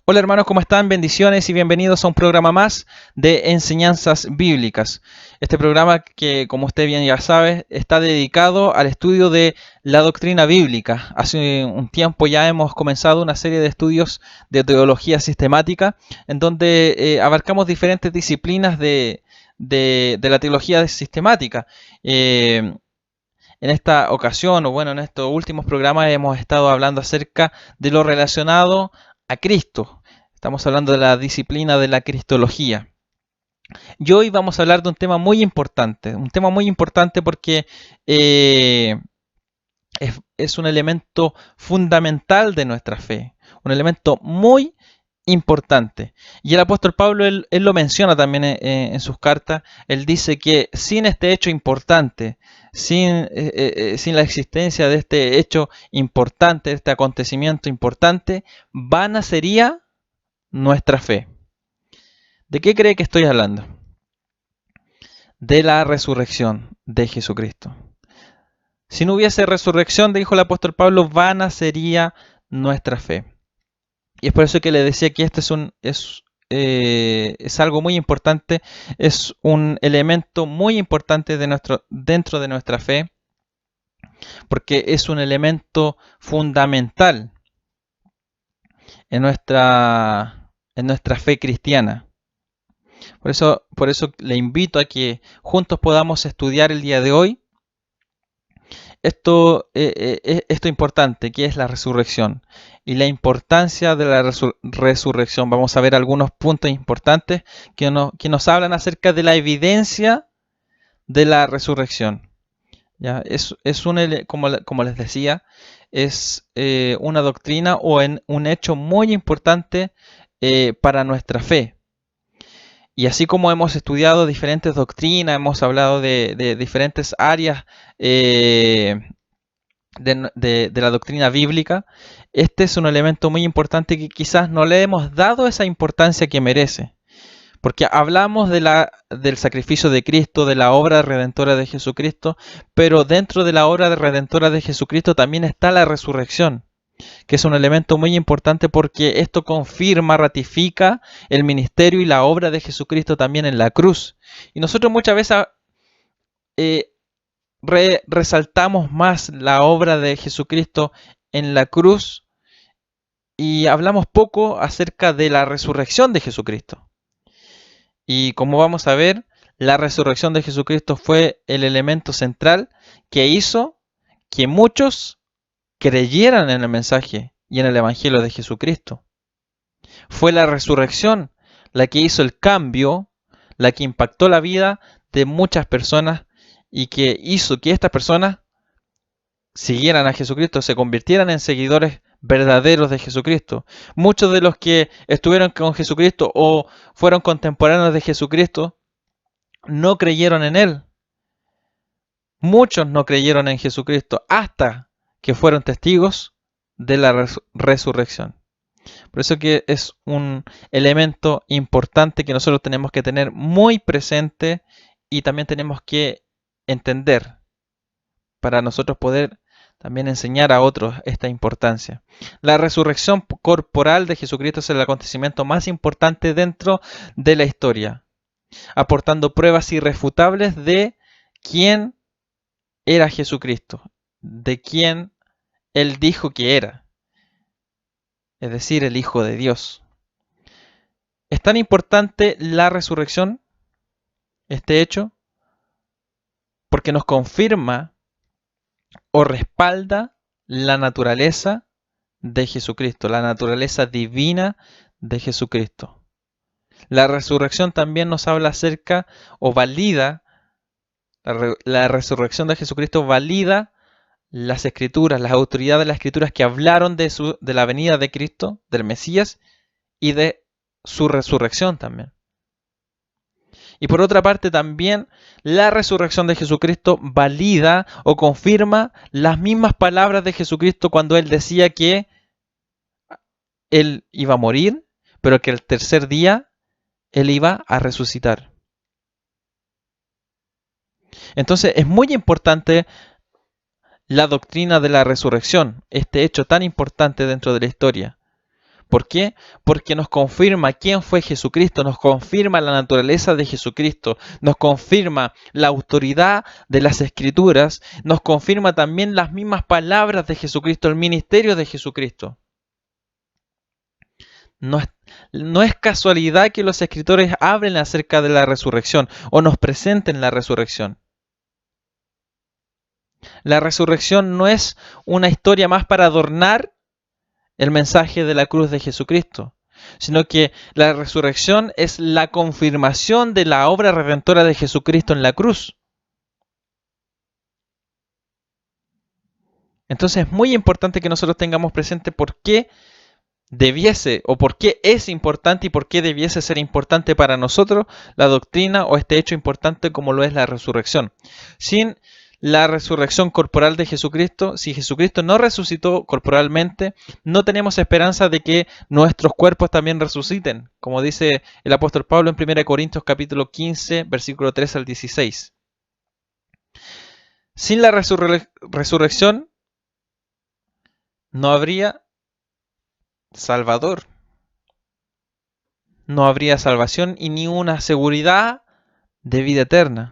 Hola hermanos, ¿cómo están? Bendiciones y bienvenidos a un programa más de enseñanzas bíblicas. Este programa que, como usted bien ya sabe, está dedicado al estudio de la doctrina bíblica. Hace un tiempo ya hemos comenzado una serie de estudios de teología sistemática en donde abarcamos diferentes disciplinas de la teología sistemática. En esta ocasión, o bueno, en estos últimos programas hemos estado hablando acerca de lo relacionado a Cristo. Estamos hablando de la disciplina de la cristología. Y hoy vamos a hablar de un tema muy importante porque eh, es un elemento fundamental de nuestra fe, un elemento muy importante. Y el apóstol Pablo, él lo menciona también en sus cartas, él dice que sin este hecho importante, sin la existencia de este hecho importante, de este acontecimiento importante, vana sería nuestra fe. ¿De qué cree que estoy hablando? De la resurrección de Jesucristo. Si no hubiese resurrección, dijo el apóstol Pablo, vana sería nuestra fe. Y es por eso que le decía que este es algo muy importante, es un elemento muy importante dentro de nuestra fe, porque es un elemento fundamental en nuestra fe cristiana. Por eso le invito a que juntos podamos estudiar el día de hoy esto importante, que es la resurrección y la importancia de la resurrección. Vamos a ver algunos puntos importantes que nos hablan acerca de la evidencia de la resurrección. ¿Ya? Como les decía, es una doctrina o un hecho muy importante para nuestra fe. Y así como hemos estudiado diferentes doctrinas, hemos hablado de diferentes áreas de la doctrina bíblica, este es un elemento muy importante que quizás no le hemos dado esa importancia que merece. Porque hablamos del sacrificio de Cristo, de la obra redentora de Jesucristo, pero dentro de la obra redentora de Jesucristo también está la resurrección, que es un elemento muy importante porque esto confirma, ratifica el ministerio y la obra de Jesucristo también en la cruz. Y nosotros muchas veces eh, resaltamos más la obra de Jesucristo en la cruz y hablamos poco acerca de la resurrección de Jesucristo. Y como vamos a ver, la resurrección de Jesucristo fue el elemento central que hizo que muchos creyeran en el mensaje y en el evangelio de Jesucristo. Fue la resurrección la que hizo el cambio, la que impactó la vida de muchas personas y que hizo que estas personas siguieran a Jesucristo, se convirtieran en seguidores verdaderos de Jesucristo. Muchos de los que estuvieron con Jesucristo o fueron contemporáneos de Jesucristo no creyeron en Él. Muchos no creyeron en Jesucristo hasta que fueron testigos de la resurrección. Por eso que es un elemento importante que nosotros tenemos que tener muy presente y también tenemos que entender para nosotros poder también enseñar a otros esta importancia. La resurrección corporal de Jesucristo es el acontecimiento más importante dentro de la historia, aportando pruebas irrefutables de quién era Jesucristo, de quién Él dijo que era, es decir, el Hijo de Dios. Es tan importante la resurrección, este hecho, porque nos confirma o respalda la naturaleza de Jesucristo, la naturaleza divina de Jesucristo. La resurrección también nos habla acerca o valida, la resurrección de Jesucristo valida las escrituras, las autoridades de las escrituras que hablaron de la venida de Cristo, del Mesías, y de su resurrección también. Y por otra parte también la resurrección de Jesucristo valida o confirma las mismas palabras de Jesucristo cuando Él decía que Él iba a morir, pero que el tercer día Él iba a resucitar. Entonces es muy importante la doctrina de la resurrección, este hecho tan importante dentro de la historia, ¿Por qué? Porque nos confirma quién fue Jesucristo, nos confirma la naturaleza de Jesucristo, nos confirma la autoridad de las Escrituras, nos confirma también las mismas palabras de Jesucristo, el ministerio de Jesucristo. No es, no es casualidad que los escritores hablen acerca de la resurrección o nos presenten la resurrección. La resurrección no es una historia más para adornar el mensaje de la cruz de Jesucristo, sino que la resurrección es la confirmación de la obra redentora de Jesucristo en la cruz. Entonces es muy importante que nosotros tengamos presente por qué debiese o por qué es importante y por qué debiese ser importante para nosotros la doctrina o este hecho importante como lo es la resurrección. Sin la resurrección corporal de Jesucristo, si Jesucristo no resucitó corporalmente, no tenemos esperanza de que nuestros cuerpos también resuciten, como dice el apóstol Pablo en 1 Corintios capítulo 15, versículo 3 al 16. Sin la resurrección no habría Salvador, no habría salvación y ni una seguridad de vida eterna.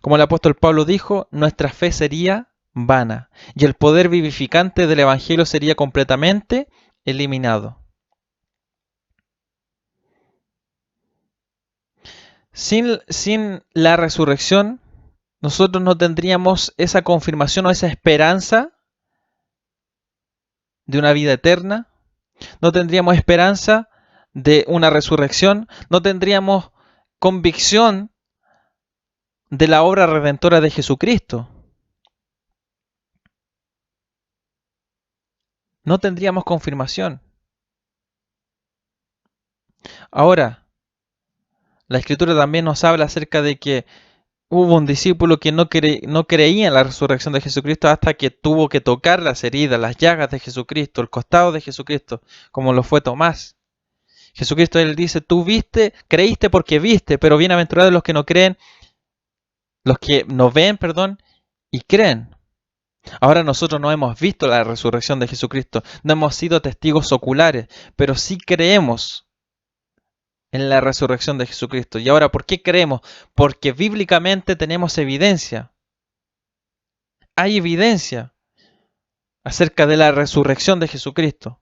Como el apóstol Pablo dijo, nuestra fe sería vana y el poder vivificante del Evangelio sería completamente eliminado. Sin la resurrección, nosotros no tendríamos esa confirmación o esa esperanza de una vida eterna, no tendríamos esperanza de una resurrección, no tendríamos convicción de la obra redentora de Jesucristo. No tendríamos confirmación. Ahora, la Escritura también nos habla acerca de que hubo un discípulo que no creía en la resurrección de Jesucristo hasta que tuvo que tocar las heridas, las llagas de Jesucristo, el costado de Jesucristo, como lo fue Tomás. Jesucristo él dice, tú creíste porque viste, pero bienaventurados los que no creen, los que no ven, y creen. Ahora nosotros no hemos visto la resurrección de Jesucristo, no hemos sido testigos oculares, pero sí creemos en la resurrección de Jesucristo. Y ahora, ¿por qué creemos? Porque bíblicamente tenemos evidencia. Hay evidencia acerca de la resurrección de Jesucristo.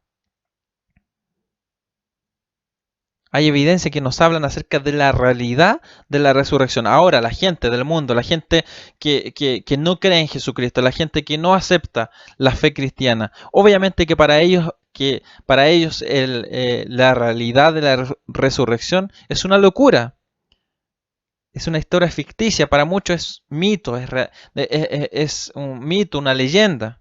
Hay evidencia que nos hablan acerca de la realidad de la resurrección. Ahora, la gente del mundo, la gente que no cree en Jesucristo, la gente que no acepta la fe cristiana, obviamente que para ellos la realidad de la resurrección es una locura. Es una historia ficticia, para muchos es mito, es un mito, una leyenda.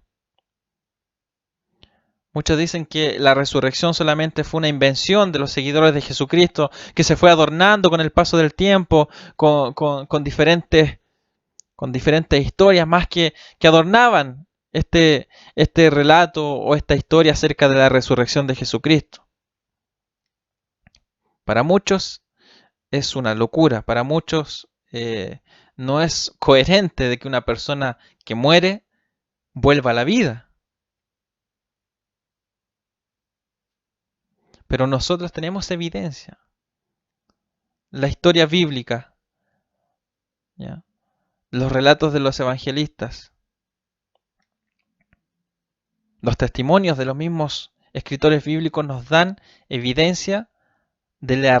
Muchos dicen que la resurrección solamente fue una invención de los seguidores de Jesucristo, que se fue adornando con el paso del tiempo, con diferentes historias más que adornaban este relato o esta historia acerca de la resurrección de Jesucristo. Para muchos es una locura, para muchos no es coherente de que una persona que muere vuelva a la vida. Pero nosotros tenemos evidencia. La historia bíblica, ¿ya? Los relatos de los evangelistas, los testimonios de los mismos escritores bíblicos nos dan evidencia de la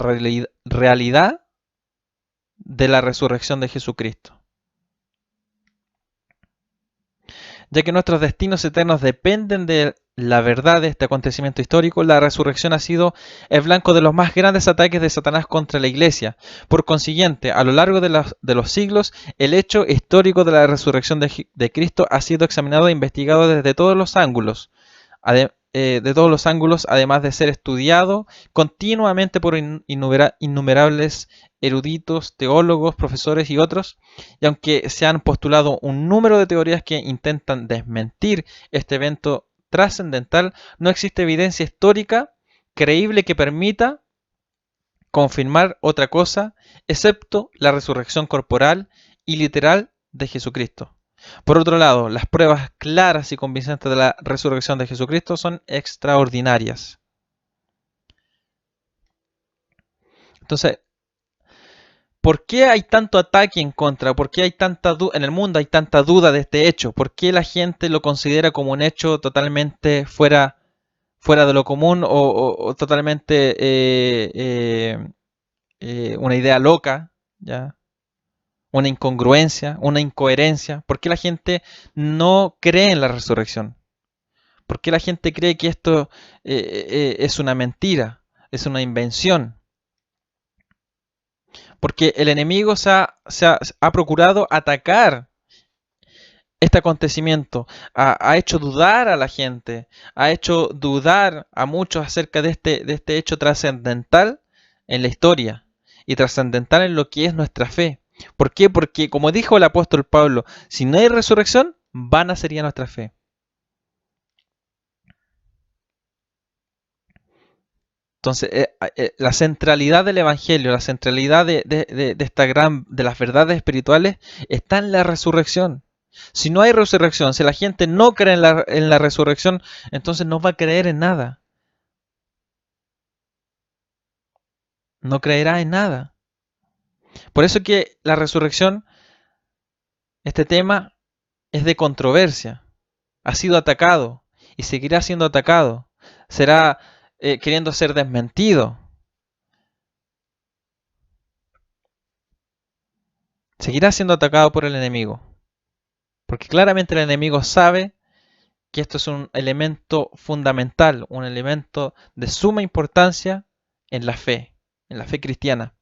realidad de la resurrección de Jesucristo. Ya que nuestros destinos eternos dependen de la verdad de este acontecimiento histórico, la resurrección ha sido el blanco de los más grandes ataques de Satanás contra la Iglesia. Por consiguiente, a lo largo de los siglos, el hecho histórico de la resurrección de Cristo ha sido examinado e investigado desde todos los ángulos, además de ser estudiado continuamente por innumerables eruditos, teólogos, profesores y otros, y aunque se han postulado un número de teorías que intentan desmentir este evento trascendental, no existe evidencia histórica creíble que permita confirmar otra cosa, excepto la resurrección corporal y literal de Jesucristo. Por otro lado, las pruebas claras y convincentes de la resurrección de Jesucristo son extraordinarias. Entonces, ¿por qué hay tanto ataque en contra? ¿Por qué hay tanta en el mundo hay tanta duda de este hecho? ¿Por qué la gente lo considera como un hecho totalmente fuera de lo común o totalmente una idea loca, ¿ya? Una incongruencia, una incoherencia? ¿Por qué la gente no cree en la resurrección? ¿Por qué la gente cree que esto es una mentira, es una invención? Porque el enemigo ha procurado atacar este acontecimiento, ha hecho dudar a la gente, ha hecho dudar a muchos acerca de este hecho trascendental en la historia y trascendental en lo que es nuestra fe. ¿Por qué? Porque, como dijo el apóstol Pablo, si no hay resurrección, vana sería nuestra fe. Entonces, la centralidad del Evangelio, la centralidad de las verdades espirituales está en la resurrección. Si no hay resurrección, si la gente no cree en la resurrección, entonces no va a creer en nada. No creerá en nada. Por eso que la resurrección, este tema, es de controversia. Ha sido atacado y seguirá siendo atacado. Será queriendo ser desmentido. Seguirá siendo atacado por el enemigo. Porque claramente el enemigo sabe que esto es un elemento fundamental, un elemento de suma importancia en la fe cristiana.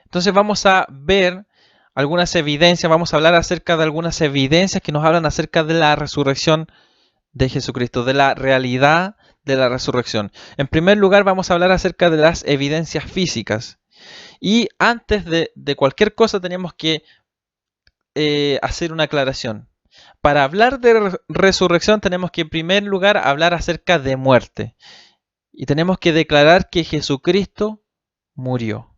Entonces vamos a ver algunas evidencias, vamos a hablar acerca de algunas evidencias que nos hablan acerca de la resurrección de Jesucristo, de la realidad de la resurrección. En primer lugar vamos a hablar acerca de las evidencias físicas. Y antes de cualquier cosa tenemos que hacer una aclaración. Para hablar de resurrección tenemos que en primer lugar hablar acerca de muerte. Y tenemos que declarar que Jesucristo murió.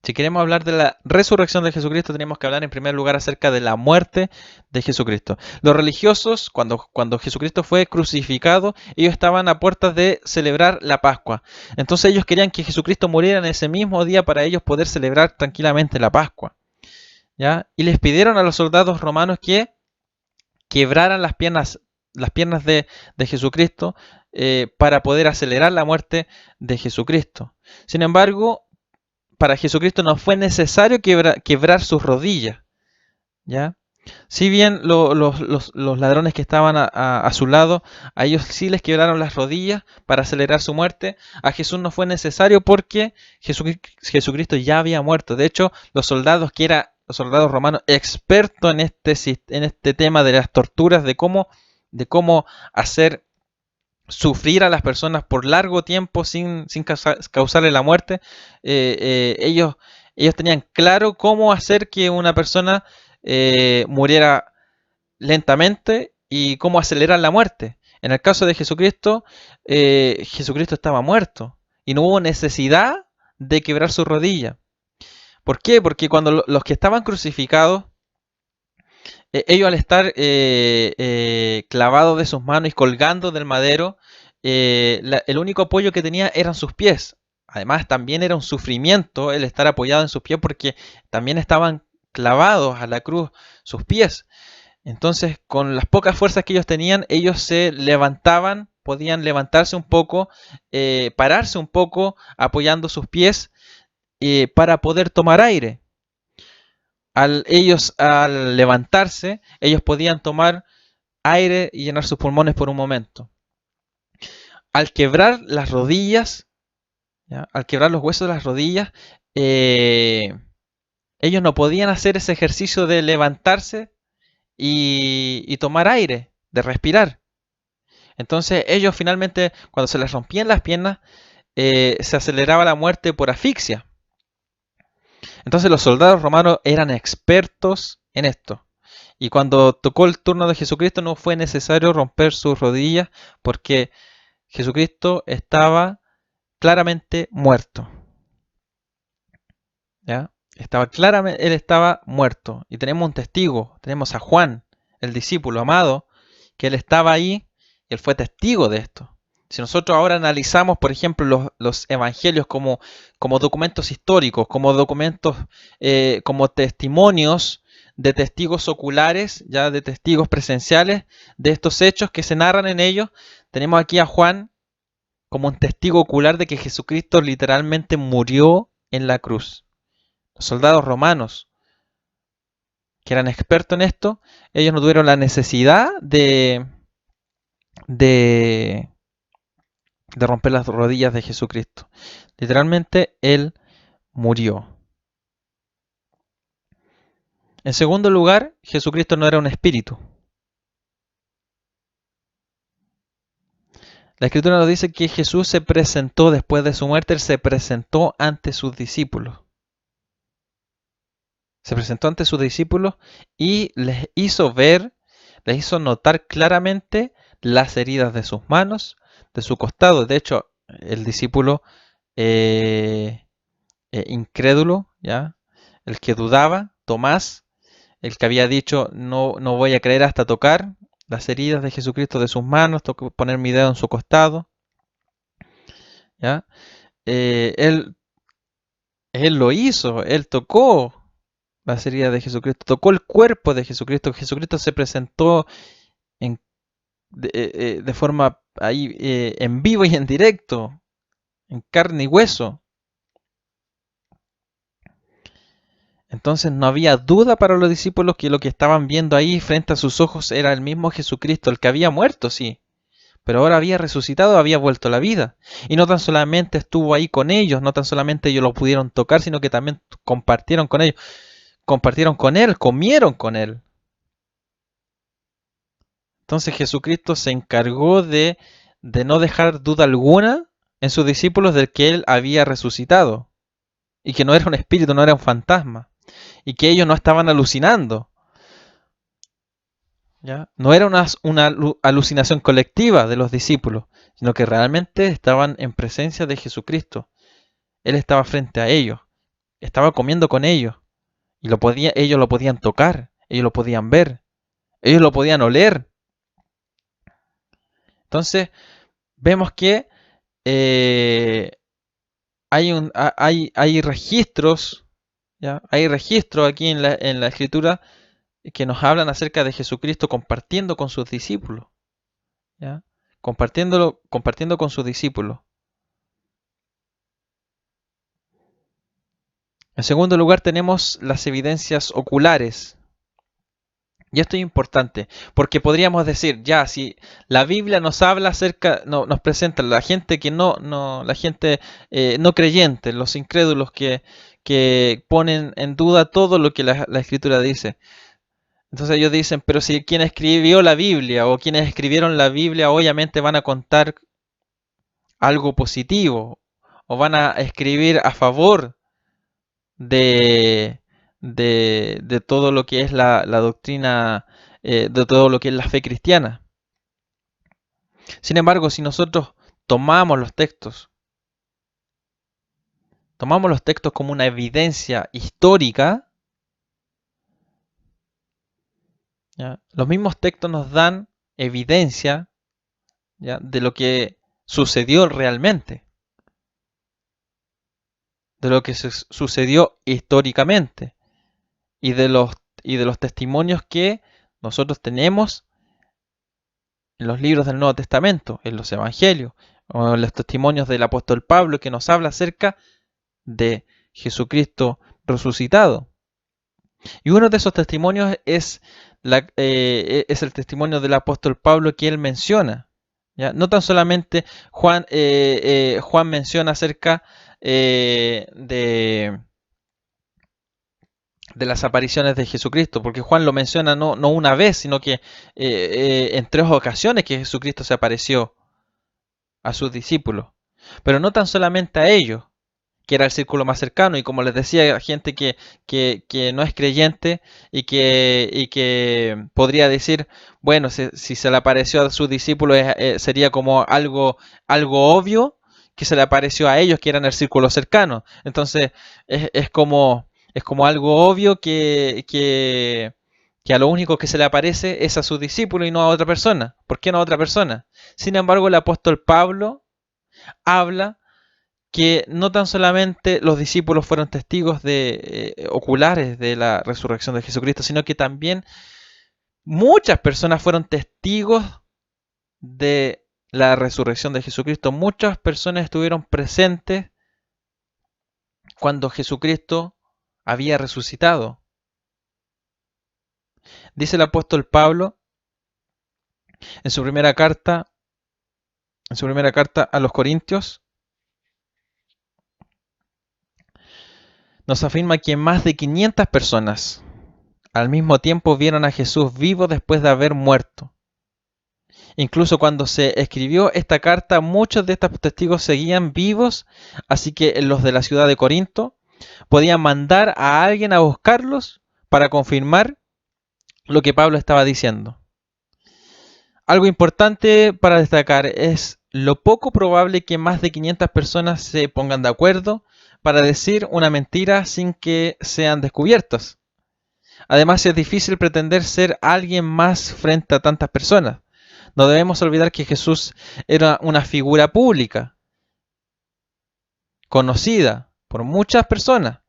Si queremos hablar de la resurrección de Jesucristo, tenemos que hablar en primer lugar acerca de la muerte de Jesucristo. Los religiosos, cuando Jesucristo fue crucificado, ellos estaban a puertas de celebrar la Pascua. Entonces ellos querían que Jesucristo muriera en ese mismo día para ellos poder celebrar tranquilamente la Pascua. ¿Ya? Y les pidieron a los soldados romanos que quebraran las piernas de Jesucristo para poder acelerar la muerte de Jesucristo. Sin embargo, para Jesucristo no fue necesario quebrar sus rodillas. ¿Ya? Si bien los ladrones que estaban a su lado, a ellos sí les quebraron las rodillas para acelerar su muerte, a Jesús no fue necesario porque Jesucristo ya había muerto. De hecho, los soldados romanos expertos en este tema de las torturas, de cómo hacer sufrir a las personas por largo tiempo sin causarle la muerte, ellos tenían claro cómo hacer que una persona muriera lentamente y cómo acelerar la muerte. En el caso de Jesucristo, Jesucristo estaba muerto y no hubo necesidad de quebrar su rodilla. ¿Por qué? Porque cuando los que estaban crucificados, ellos al estar clavados de sus manos y colgando del madero, el único apoyo que tenía eran sus pies. Además, también era un sufrimiento el estar apoyado en sus pies porque también estaban clavados a la cruz sus pies. Entonces, con las pocas fuerzas que ellos tenían, ellos se levantaban, podían levantarse un poco, pararse un poco, apoyando sus pies para poder tomar aire. Al levantarse, ellos podían tomar aire y llenar sus pulmones por un momento. Al quebrar las rodillas, ¿ya? Al quebrar los huesos de las rodillas, ellos no podían hacer ese ejercicio de levantarse y tomar aire, de respirar. Entonces ellos finalmente, cuando se les rompían las piernas, se aceleraba la muerte por asfixia. Entonces los soldados romanos eran expertos en esto. Y cuando tocó el turno de Jesucristo no fue necesario romper sus rodillas porque Jesucristo estaba claramente muerto. ¿Ya? Él estaba muerto. Y tenemos un testigo, tenemos a Juan, el discípulo amado, que él estaba ahí y él fue testigo de esto. Si nosotros ahora analizamos, por ejemplo, los evangelios como documentos históricos, como documentos, como testimonios de testigos oculares, ya de testigos presenciales de estos hechos que se narran en ellos, tenemos aquí a Juan como un testigo ocular de que Jesucristo literalmente murió en la cruz. Los soldados romanos, que eran expertos en esto, ellos no tuvieron la necesidad de romper las rodillas de Jesucristo. Literalmente, Él murió. En segundo lugar, Jesucristo no era un espíritu. La Escritura nos dice que Jesús se presentó después de su muerte, Él se presentó ante sus discípulos. Se presentó ante sus discípulos y les hizo ver, les hizo notar claramente las heridas de sus manos, de su costado. De hecho, el discípulo incrédulo, ¿ya? El que dudaba, Tomás, el que había dicho no voy a creer hasta tocar las heridas de Jesucristo de sus manos, tengo que poner mi dedo en su costado, ¿ya? Él lo hizo, él tocó las heridas de Jesucristo, tocó el cuerpo de Jesucristo. Jesucristo se presentó en, de forma ahí en vivo y en directo, en carne y hueso. Entonces no había duda para los discípulos que lo que estaban viendo ahí frente a sus ojos era el mismo Jesucristo, el que había muerto, sí, pero ahora había resucitado, había vuelto a la vida. Y no tan solamente estuvo ahí con ellos, no tan solamente ellos lo pudieron tocar, sino que también compartieron con ellos, compartieron con Él, comieron con Él. Entonces Jesucristo se encargó de no dejar duda alguna en sus discípulos de que Él había resucitado y que no era un espíritu, no era un fantasma y que ellos no estaban alucinando. ¿Ya? No era una alucinación colectiva de los discípulos, sino que realmente estaban en presencia de Jesucristo. Él estaba frente a ellos, estaba comiendo con ellos y ellos lo podían tocar, ellos lo podían ver, ellos lo podían oler. Entonces vemos que hay registros, ¿ya? Hay registros aquí en la Escritura que nos hablan acerca de Jesucristo compartiendo con sus discípulos, ¿ya? Compartiendo con sus discípulos. En segundo lugar tenemos las evidencias oculares. Y esto es importante, porque podríamos decir, ya, si la Biblia nos habla acerca, nos presenta la gente que la gente no creyente, los incrédulos que ponen en duda todo lo que la Escritura dice. Entonces ellos dicen, pero si quien escribió la Biblia o quienes escribieron la Biblia obviamente van a contar algo positivo o van a escribir a favor de, de todo lo que es la doctrina, de todo lo que es la fe cristiana. Sin embargo, si nosotros tomamos los textos como una evidencia histórica, ¿ya? Los mismos textos nos dan evidencia, ¿ya?, de lo que sucedió realmente, de lo que sucedió históricamente y de los testimonios que nosotros tenemos en los libros del Nuevo Testamento, en los Evangelios, o en los testimonios del apóstol Pablo que nos habla acerca de Jesucristo resucitado. Y uno de esos testimonios es el testimonio del apóstol Pablo que él menciona, ¿ya? No tan solamente Juan menciona acerca de las apariciones de Jesucristo, porque Juan lo menciona no una vez, sino que en 3 ocasiones que Jesucristo se apareció a sus discípulos, pero no tan solamente a ellos, que era el círculo más cercano, y como les decía, gente que no es creyente y que podría decir, bueno, si se le apareció a sus discípulos sería como algo obvio que se le apareció a ellos, que eran el círculo cercano. Entonces es como Es como algo obvio que a lo único que se le aparece es a sus discípulos y no a otra persona. ¿Por qué no a otra persona? Sin embargo, el apóstol Pablo habla que no tan solamente los discípulos fueron testigos oculares de la resurrección de Jesucristo, sino que también muchas personas fueron testigos de la resurrección de Jesucristo. Muchas personas estuvieron presentes cuando Jesucristo había resucitado. Dice el apóstol Pablo en su primera carta, a los Corintios, nos afirma que más de 500 personas al mismo tiempo vieron a Jesús vivo después de haber muerto. Incluso cuando se escribió esta carta, muchos de estos testigos seguían vivos, así que los de la ciudad de Corinto podían mandar a alguien a buscarlos para confirmar lo que Pablo estaba diciendo. Algo importante para destacar es lo poco probable que más de 500 personas se pongan de acuerdo para decir una mentira sin que sean descubiertas. Además, es difícil pretender ser alguien más frente a tantas personas. No debemos olvidar que Jesús era una figura pública, conocida por muchas personas,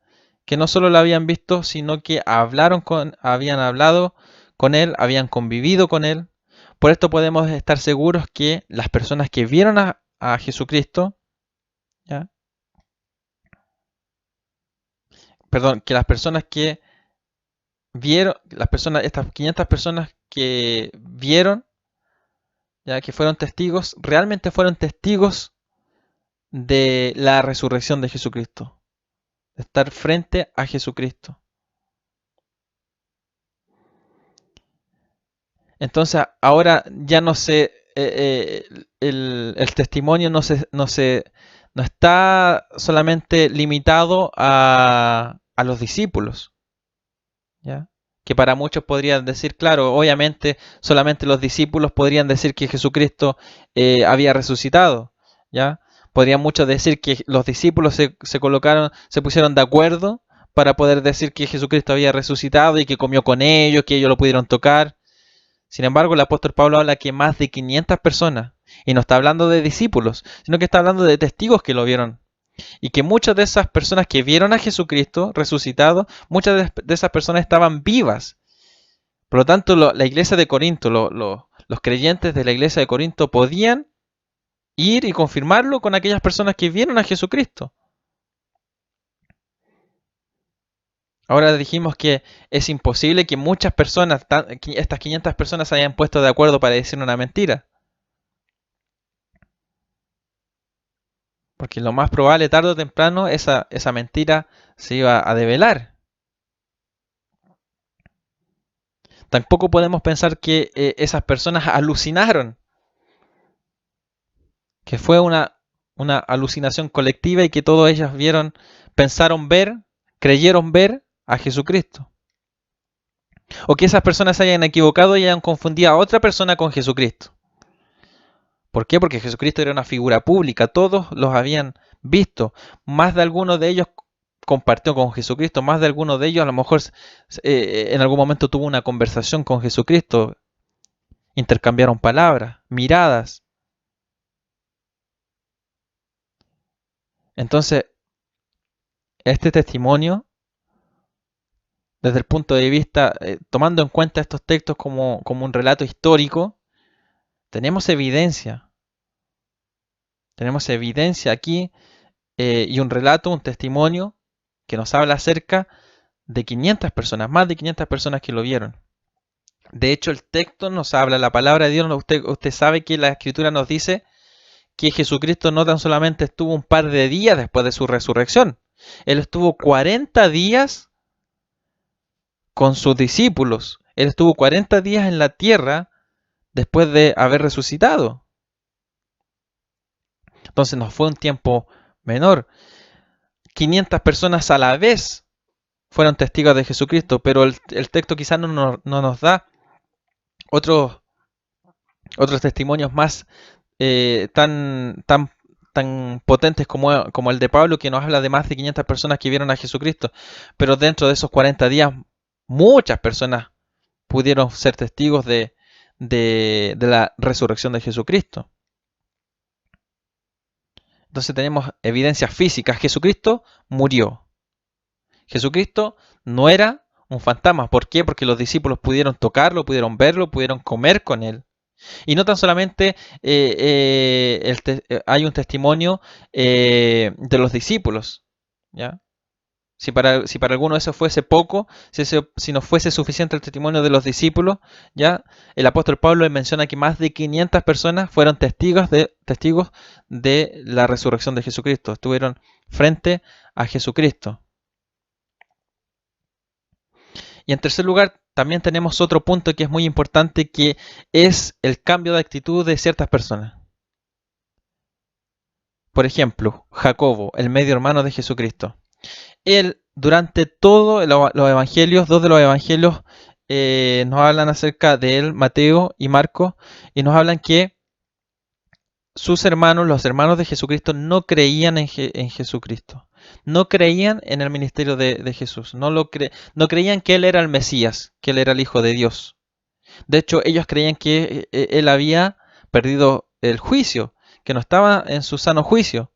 que no solo la habían visto, sino que habían hablado con él, habían convivido con él. Por esto podemos estar seguros que las personas que vieron a Jesucristo, ¿ya? Perdón, que las personas que vieron, estas 500 personas que vieron, ya que fueron testigos, realmente fueron testigos de la resurrección de Jesucristo, de estar frente a Jesucristo. Entonces ahora ya no se, el testimonio no está solamente limitado a los discípulos, ¿ya? Que para muchos podrían decir, claro, obviamente solamente los discípulos podrían decir que Jesucristo había resucitado, ¿ya? Podrían muchos decir que los discípulos se pusieron de acuerdo para poder decir que Jesucristo había resucitado y que comió con ellos, que ellos lo pudieron tocar. Sin embargo, el apóstol Pablo habla que más de 500 personas, y no está hablando de discípulos, sino que está hablando de testigos que lo vieron. Y que muchas de esas personas que vieron a Jesucristo resucitado, muchas de esas personas estaban vivas. Por lo tanto, la iglesia de Corinto, los creyentes de la iglesia de Corinto podían ir y confirmarlo con aquellas personas que vieron a Jesucristo. Ahora dijimos que es imposible que muchas personas, estas 500 personas, se hayan puesto de acuerdo para decir una mentira. Porque lo más probable, tarde o temprano, esa mentira se iba a develar. Tampoco podemos pensar que esas personas alucinaron, que fue una alucinación colectiva y que todos ellos creyeron ver a Jesucristo. O que esas personas se hayan equivocado y hayan confundido a otra persona con Jesucristo. ¿Por qué? Porque Jesucristo era una figura pública, todos los habían visto. Más de alguno de ellos compartió con Jesucristo, más de alguno de ellos a lo mejor en algún momento tuvo una conversación con Jesucristo, intercambiaron palabras, miradas. Entonces, este testimonio, desde el punto de vista, tomando en cuenta estos textos como un relato histórico, tenemos evidencia aquí y un relato, un testimonio que nos habla acerca de 500 personas, más de 500 personas que lo vieron. De hecho, el texto nos habla, la palabra de Dios, usted sabe que la Escritura nos dice que Jesucristo no tan solamente estuvo un par de días después de su resurrección, Él estuvo 40 días con sus discípulos, Él estuvo 40 días en la tierra después de haber resucitado. Entonces no fue un tiempo menor. 500 personas a la vez fueron testigos de Jesucristo, pero el texto quizás no nos da otros testimonios más tan tan potentes como el de Pablo, que nos habla de más de 500 personas que vieron a Jesucristo. Pero dentro de esos 40 días, muchas personas pudieron ser testigos de la resurrección de Jesucristo. Entonces tenemos evidencias físicas. Jesucristo murió. Jesucristo no era un fantasma. ¿Por qué? Porque los discípulos pudieron tocarlo, pudieron verlo, pudieron comer con él. Y no tan solamente hay un testimonio de los discípulos, ¿ya? Si para alguno eso fuese poco, si no fuese suficiente el testimonio de los discípulos, ya el apóstol Pablo menciona que más de 500 personas fueron testigos de la resurrección de Jesucristo, estuvieron frente a Jesucristo. Y en tercer lugar, también tenemos otro punto que es muy importante, que es el cambio de actitud de ciertas personas. Por ejemplo, Jacobo, el medio hermano de Jesucristo. Él, durante todos los evangelios, dos de los evangelios nos hablan acerca de él, Mateo y Marcos, y nos hablan que sus hermanos, los hermanos de Jesucristo, no creían en Jesucristo. No creían en el ministerio de Jesús. No creían que él era el Mesías, que él era el Hijo de Dios. De hecho, ellos creían que él había perdido el juicio, que no estaba en su sano juicio.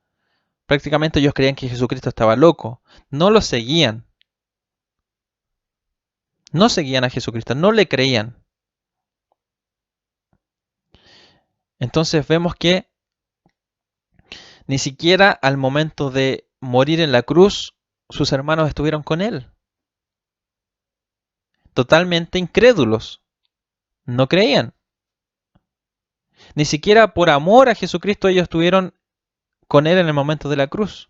Prácticamente ellos creían que Jesucristo estaba loco. No lo seguían. No seguían a Jesucristo, no le creían. Entonces vemos que ni siquiera al momento de morir en la cruz, sus hermanos estuvieron con él. Totalmente incrédulos. No creían. Ni siquiera por amor a Jesucristo ellos estuvieron con él en el momento de la cruz.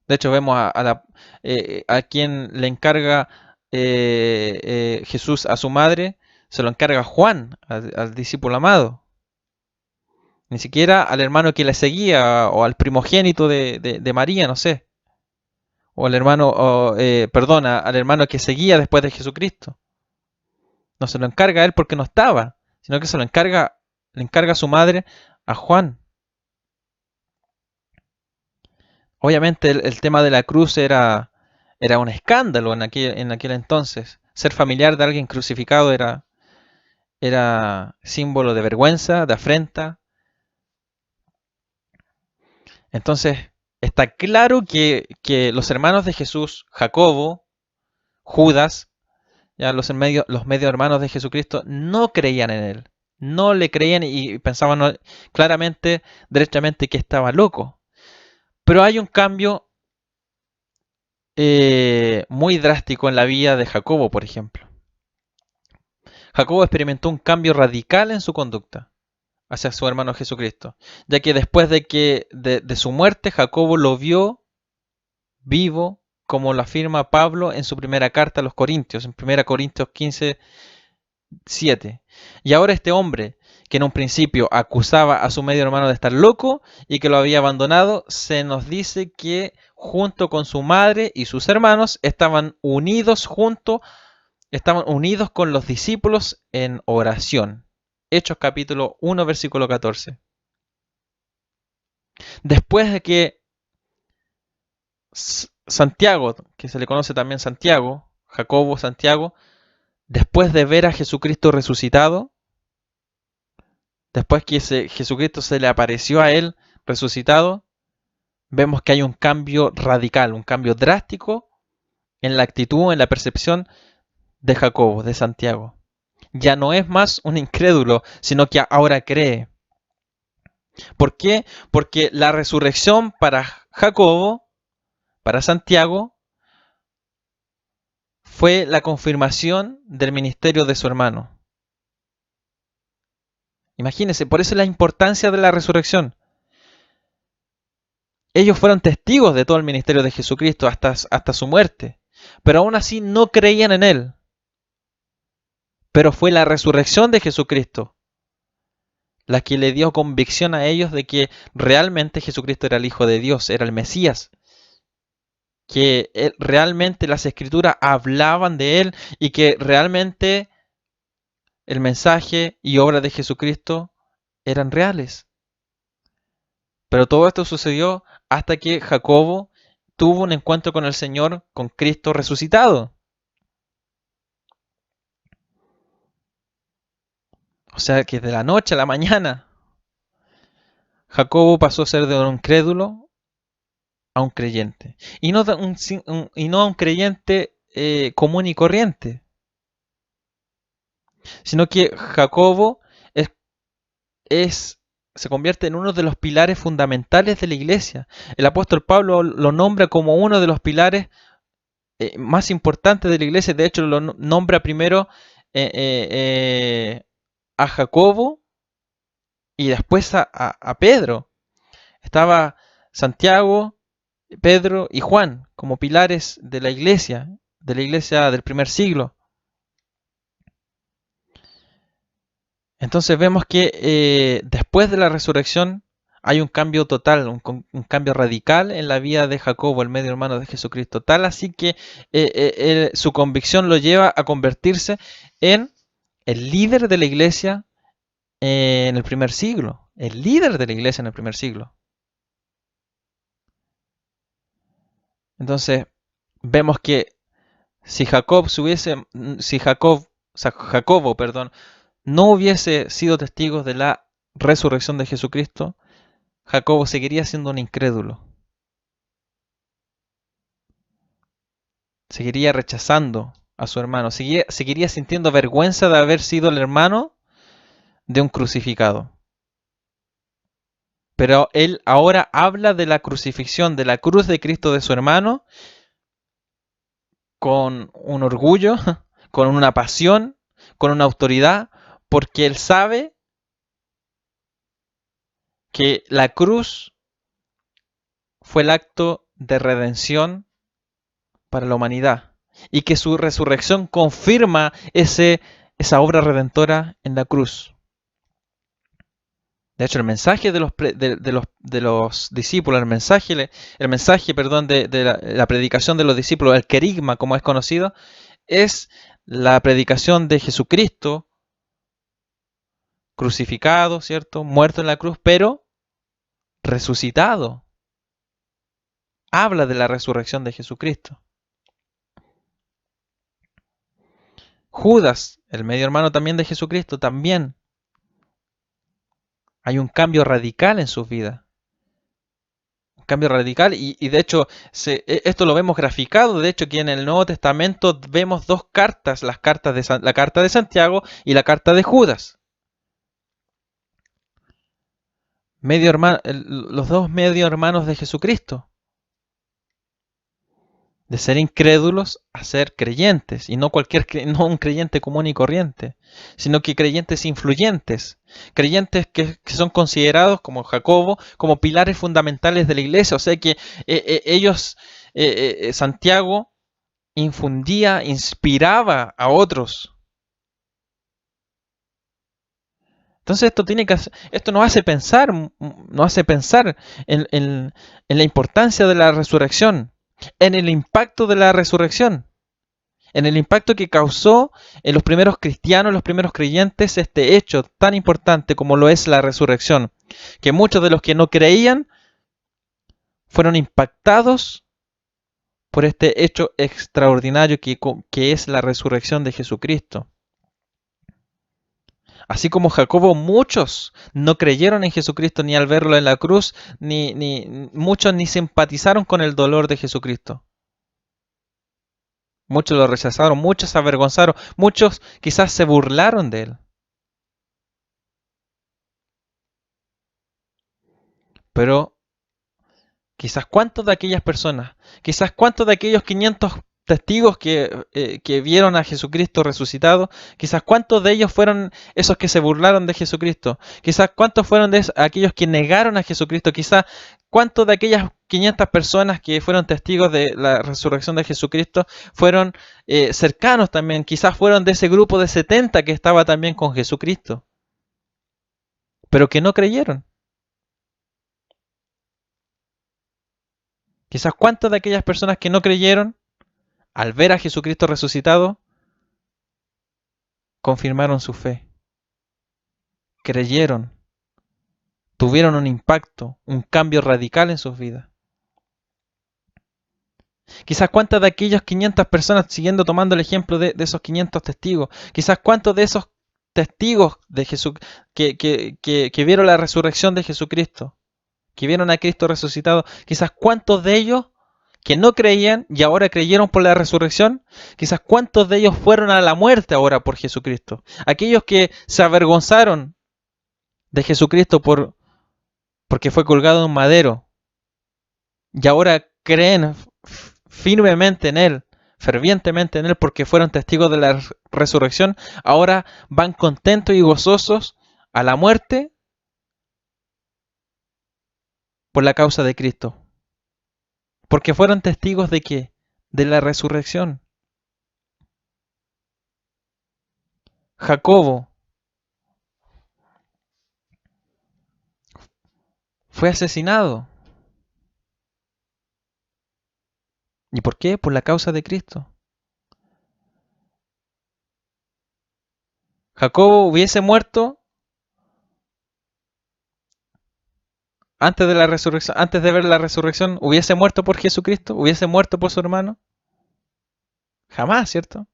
De hecho, vemos a quien le encarga Jesús a su madre, se lo encarga Juan, al discípulo amado. Ni siquiera al hermano que le seguía o al primogénito de María, no sé. O al hermano, al hermano que seguía después de Jesucristo. No se lo encarga a él porque no estaba, sino que le encarga a su madre, a Juan. Obviamente el tema de la cruz era un escándalo en aquel entonces. Ser familiar de alguien crucificado era símbolo de vergüenza, de afrenta. Entonces está claro que los hermanos de Jesús, Jacobo, Judas, ya los medio hermanos de Jesucristo, no creían en él. No le creían y pensaban claramente, derechamente, que estaba loco. Pero hay un cambio muy drástico en la vida de Jacobo, por ejemplo. Jacobo experimentó un cambio radical en su conducta hacia su hermano Jesucristo, ya que después de su muerte, Jacobo lo vio vivo, como lo afirma Pablo en su primera carta a los Corintios, en 1 Corintios 15, 7. Y ahora este hombre, que en un principio acusaba a su medio hermano de estar loco y que lo había abandonado, se nos dice que junto con su madre y sus hermanos estaban unidos con los discípulos en oración. Hechos capítulo 1, versículo 14. Después de que Santiago, que se le conoce también Santiago, Jacobo, Santiago, después de ver a Jesucristo resucitado, después que Jesucristo se le apareció a él resucitado, vemos que hay un cambio radical, un cambio drástico en la actitud, en la percepción de Jacobo, de Santiago. Ya no es más un incrédulo, sino que ahora cree. ¿Por qué? Porque la resurrección para Jacobo, para Santiago, fue la confirmación del ministerio de su hermano. Imagínense, por eso es la importancia de la resurrección. Ellos fueron testigos de todo el ministerio de Jesucristo hasta su muerte, pero aún así no creían en él. Pero fue la resurrección de Jesucristo la que le dio convicción a ellos de que realmente Jesucristo era el Hijo de Dios, era el Mesías, que realmente las Escrituras hablaban de él y que realmente el mensaje y obra de Jesucristo eran reales. Pero todo esto sucedió hasta que Jacobo tuvo un encuentro con el Señor, con Cristo resucitado. O sea que de la noche a la mañana, Jacobo pasó a ser de un incrédulo a un creyente. Y no, a un creyente común y corriente, sino que Jacobo es, se convierte en uno de los pilares fundamentales de la iglesia. El apóstol Pablo lo nombra como uno de los pilares más importantes de la iglesia. De hecho, lo nombra primero eh, eh, eh, a Jacobo y después a Pedro. Estaba Santiago, Pedro y Juan como pilares de la iglesia del primer siglo. Entonces vemos que después de la resurrección hay un cambio total, un cambio radical en la vida de Jacobo, el medio hermano de Jesucristo, tal así que su convicción lo lleva a convertirse en el líder de la iglesia en el primer siglo, el líder de la iglesia en el primer siglo. Entonces vemos que si Jacobo, perdón, no hubiese sido testigo de la resurrección de Jesucristo, Jacobo seguiría siendo un incrédulo. Seguiría rechazando a su hermano. Seguiría sintiendo vergüenza de haber sido el hermano de un crucificado. Pero él ahora habla de la crucifixión, de la cruz de Cristo de su hermano, con un orgullo, con una pasión, con una autoridad, porque él sabe que la cruz fue el acto de redención para la humanidad y que su resurrección confirma esa obra redentora en la cruz. De hecho, el mensaje de los discípulos, el mensaje perdón, de la predicación de los discípulos, el querigma, como es conocido, es la predicación de Jesucristo crucificado, ¿cierto? Muerto en la cruz, pero resucitado. Habla de la resurrección de Jesucristo. Judas, el medio hermano también de Jesucristo, también hay un cambio radical en sus vidas. Un cambio radical y de hecho esto lo vemos graficado. De hecho, aquí en el Nuevo Testamento vemos dos cartas, la carta de Santiago y la carta de Judas. Los dos medio hermanos de Jesucristo. De ser incrédulos a ser creyentes, y no no un creyente común y corriente, sino que creyentes influyentes, creyentes que son considerados como Jacobo, como pilares fundamentales de la iglesia. O sea que Santiago infundía, inspiraba a otros. Entonces esto nos hace pensar, en la importancia de la resurrección, en el impacto de la resurrección, en el impacto que causó en los primeros cristianos, los primeros creyentes, este hecho tan importante como lo es la resurrección, que muchos de los que no creían fueron impactados por este hecho extraordinario que es la resurrección de Jesucristo. Así como Jacobo, muchos no creyeron en Jesucristo ni al verlo en la cruz, muchos ni simpatizaron con el dolor de Jesucristo. Muchos lo rechazaron, muchos se avergonzaron, muchos quizás se burlaron de él. Pero quizás cuántos de aquellas personas, quizás cuántos de aquellos 500 testigos que vieron a Jesucristo resucitado, quizás cuántos de ellos fueron esos que se burlaron de Jesucristo, quizás cuántos fueron de aquellos que negaron a Jesucristo, quizás cuántos de aquellas 500 personas que fueron testigos de la resurrección de Jesucristo fueron cercanos también, quizás fueron de ese grupo de 70 que estaba también con Jesucristo, pero que no creyeron. Quizás cuántas de aquellas personas que no creyeron, al ver a Jesucristo resucitado, confirmaron su fe, creyeron, tuvieron un impacto, un cambio radical en sus vidas. Quizás cuántas de aquellas 500 personas, siguiendo tomando el ejemplo de esos 500 testigos, quizás cuántos de esos testigos de Jesús que vieron la resurrección de Jesucristo, que vieron a Cristo resucitado, quizás cuántos de ellos que no creían y ahora creyeron por la resurrección, quizás cuántos de ellos fueron a la muerte ahora por Jesucristo. Aquellos que se avergonzaron de Jesucristo porque fue colgado en un madero y ahora creen firmemente en Él, fervientemente en Él porque fueron testigos de la resurrección, ahora van contentos y gozosos a la muerte por la causa de Cristo. Porque fueron testigos de qué? De la resurrección. Jacobo fue asesinado. ¿Y por qué? Por la causa de Cristo. Jacobo hubiese muerto antes de la resurrección, antes de ver la resurrección, hubiese muerto por Jesucristo, hubiese muerto por su hermano. Jamás, ¿cierto?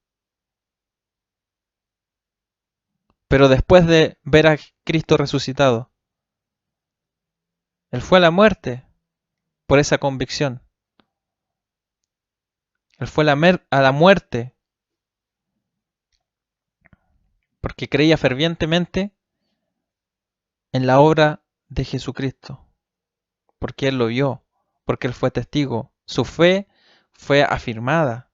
Pero después de ver a Cristo resucitado, él fue a la muerte por esa convicción. Él fue a la muerte porque creía fervientemente en la obra de Jesucristo, porque él lo vio, porque él fue testigo. Su fe fue afirmada.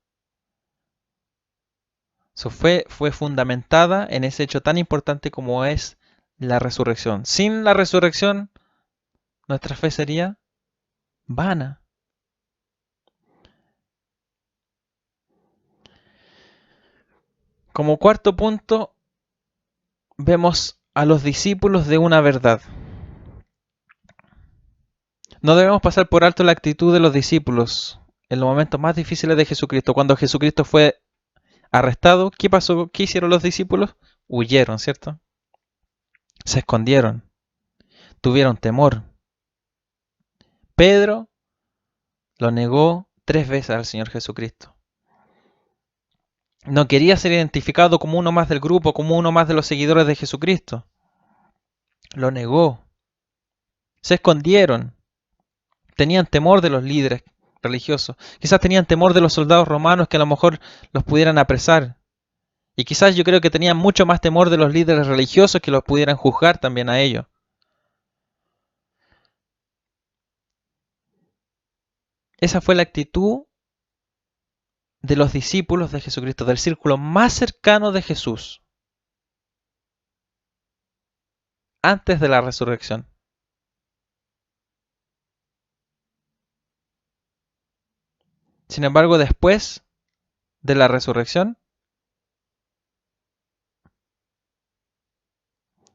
Su fe fue fundamentada en ese hecho tan importante como es la resurrección. Sin la resurrección, nuestra fe sería vana. Como cuarto punto, vemos a los discípulos de una verdad. No debemos pasar por alto la actitud de los discípulos en los momentos más difíciles de Jesucristo. Cuando Jesucristo fue arrestado, ¿qué pasó? ¿Qué hicieron los discípulos? Huyeron, ¿cierto? Se escondieron, tuvieron temor. Pedro lo negó 3 veces al Señor Jesucristo. No quería ser identificado como uno más del grupo, como uno más de los seguidores de Jesucristo. Lo negó. Se escondieron. Tenían temor de los líderes religiosos. Quizás tenían temor de los soldados romanos que a lo mejor los pudieran apresar. Y quizás yo creo que tenían mucho más temor de los líderes religiosos que los pudieran juzgar también a ellos. Esa fue la actitud de los discípulos de Jesucristo, del círculo más cercano de Jesús, antes de la resurrección. Sin embargo, después de la resurrección,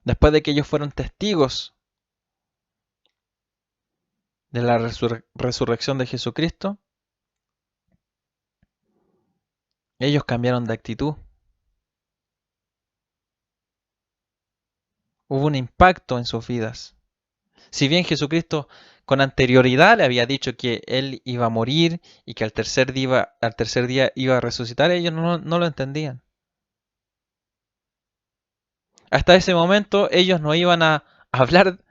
después de que ellos fueron testigos de la resurrección de Jesucristo, ellos cambiaron de actitud. Hubo un impacto en sus vidas. Si bien Jesucristo con anterioridad le había dicho que Él iba a morir y que al tercer día iba a resucitar, ellos no lo entendían. Hasta ese momento ellos no iban a hablar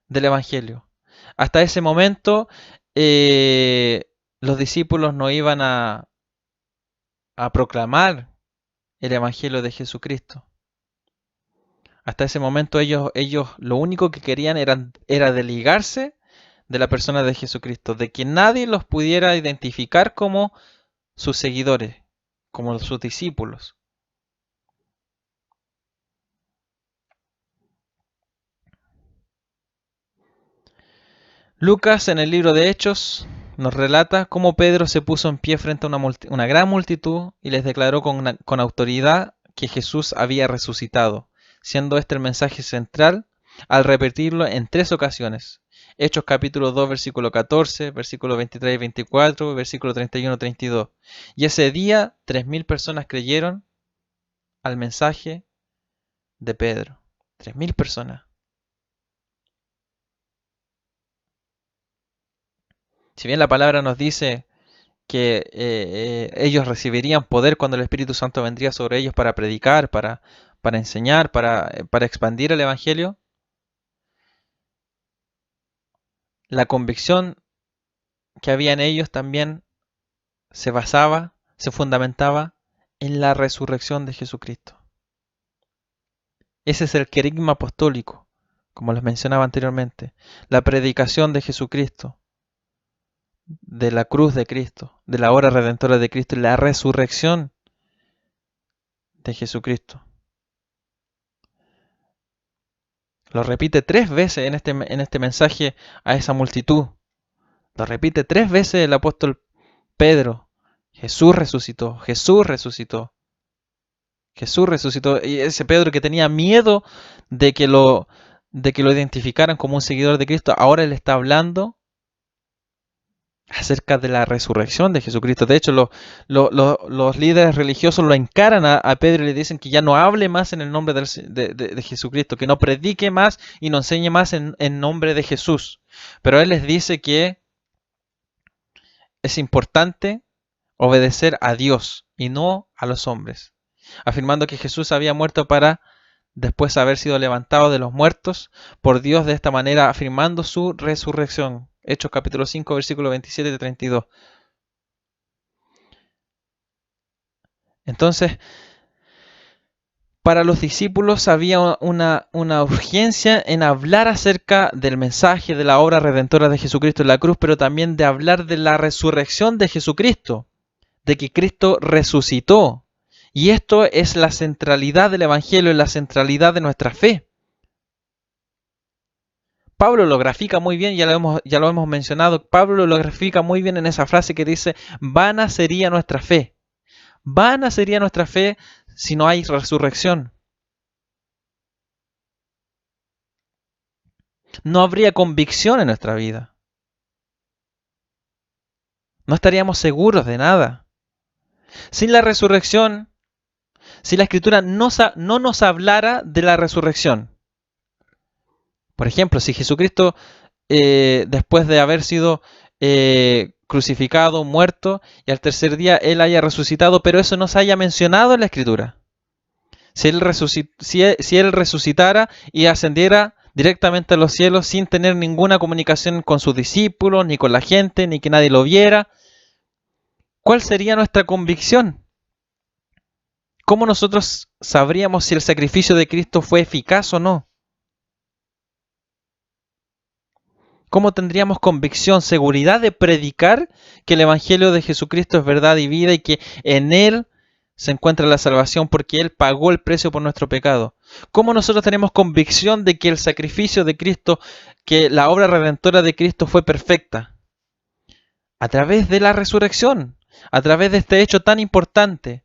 del Evangelio. Hasta ese momento los discípulos no iban a proclamar el Evangelio de Jesucristo. Hasta ese momento ellos lo único que querían era desligarse de la persona de Jesucristo, de que nadie los pudiera identificar como sus seguidores, como sus discípulos. Lucas en el libro de Hechos nos relata cómo Pedro se puso en pie frente a una gran multitud y les declaró con autoridad que Jesús había resucitado, siendo este el mensaje central al repetirlo en 3 ocasiones. Hechos capítulo 2, versículo 14, versículo 23 y 24, versículo 31 y 32. Y ese día 3.000 personas creyeron al mensaje de Pedro. 3.000 personas. si bien la palabra nos dice que ellos recibirían poder cuando el Espíritu Santo vendría sobre ellos para predicar, para enseñar, para expandir el Evangelio, la convicción que había en ellos también se basaba, se fundamentaba en la resurrección de Jesucristo. Ese es el querigma apostólico, como les mencionaba anteriormente, la predicación de Jesucristo, de la cruz de Cristo, de la obra redentora de Cristo y la resurrección de Jesucristo. Lo repite 3 veces en este mensaje a esa multitud. Lo repite 3 veces el apóstol Pedro. Jesús resucitó, Jesús resucitó, Jesús resucitó. Y ese Pedro que tenía miedo de que lo identificaran como un seguidor de Cristo, ahora él está hablando acerca de la resurrección de Jesucristo. De hecho, los líderes religiosos lo encaran a Pedro y le dicen que ya no hable más en el nombre de Jesucristo, que no predique más y no enseñe más en nombre de Jesús. Pero él les dice que es importante obedecer a Dios y no a los hombres, afirmando que Jesús había muerto para después haber sido levantado de los muertos por Dios, de esta manera afirmando su resurrección. Hechos capítulo 5, versículo 27 y 32. Entonces, para los discípulos había una urgencia en hablar acerca del mensaje de la obra redentora de Jesucristo en la cruz, pero también de hablar de la resurrección de Jesucristo, de que Cristo resucitó. Y esto es la centralidad del Evangelio, es la centralidad de nuestra fe. Pablo lo grafica muy bien, ya lo hemos mencionado. Pablo lo grafica muy bien en esa frase que dice: vana sería nuestra fe. Vana sería nuestra fe si no hay resurrección. No habría convicción en nuestra vida. No estaríamos seguros de nada. Sin la resurrección, si la Escritura no nos hablara de la resurrección. Por ejemplo, si Jesucristo, después de haber sido crucificado, muerto, y al tercer día Él haya resucitado, pero eso no se haya mencionado en la Escritura. Si él resucitara y ascendiera directamente a los cielos sin tener ninguna comunicación con sus discípulos, ni con la gente, ni que nadie lo viera, ¿cuál sería nuestra convicción? ¿Cómo nosotros sabríamos si el sacrificio de Cristo fue eficaz o no? ¿Cómo tendríamos convicción, seguridad de predicar que el Evangelio de Jesucristo es verdad y vida y que en Él se encuentra la salvación porque Él pagó el precio por nuestro pecado? ¿Cómo nosotros tenemos convicción de que el sacrificio de Cristo, que la obra redentora de Cristo fue perfecta? A través de la resurrección, a través de este hecho tan importante.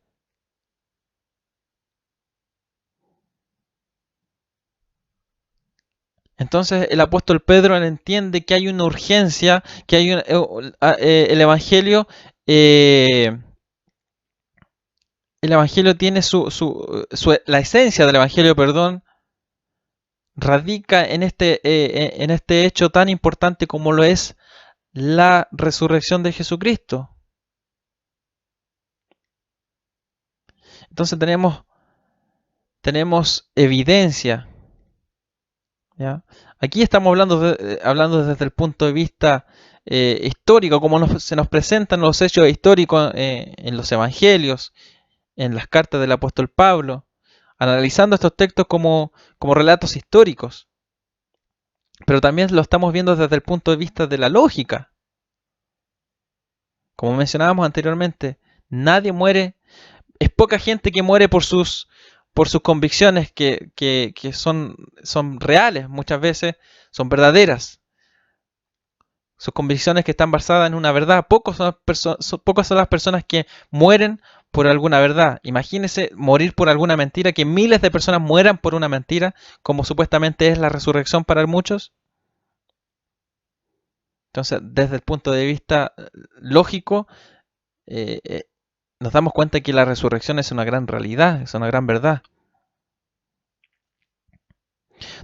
Entonces el apóstol Pedro entiende que hay una urgencia, que hay el Evangelio tiene la esencia del Evangelio, perdón, radica en este hecho tan importante como lo es la resurrección de Jesucristo. Entonces tenemos evidencia. ¿Ya? Aquí estamos hablando desde el punto de vista histórico, como se nos presentan los hechos históricos en los evangelios, en las cartas del apóstol Pablo, analizando estos textos como relatos históricos. Pero también lo estamos viendo desde el punto de vista de la lógica. Como mencionábamos anteriormente, nadie muere, es poca gente que muere por sus convicciones que son reales, muchas veces son verdaderas. Sus convicciones que están basadas en una verdad. Pocas son las personas que mueren por alguna verdad. Imagínense morir por alguna mentira, que miles de personas mueran por una mentira, como supuestamente es la resurrección para muchos. Entonces, desde el punto de vista lógico, nos damos cuenta que la resurrección es una gran realidad, es una gran verdad.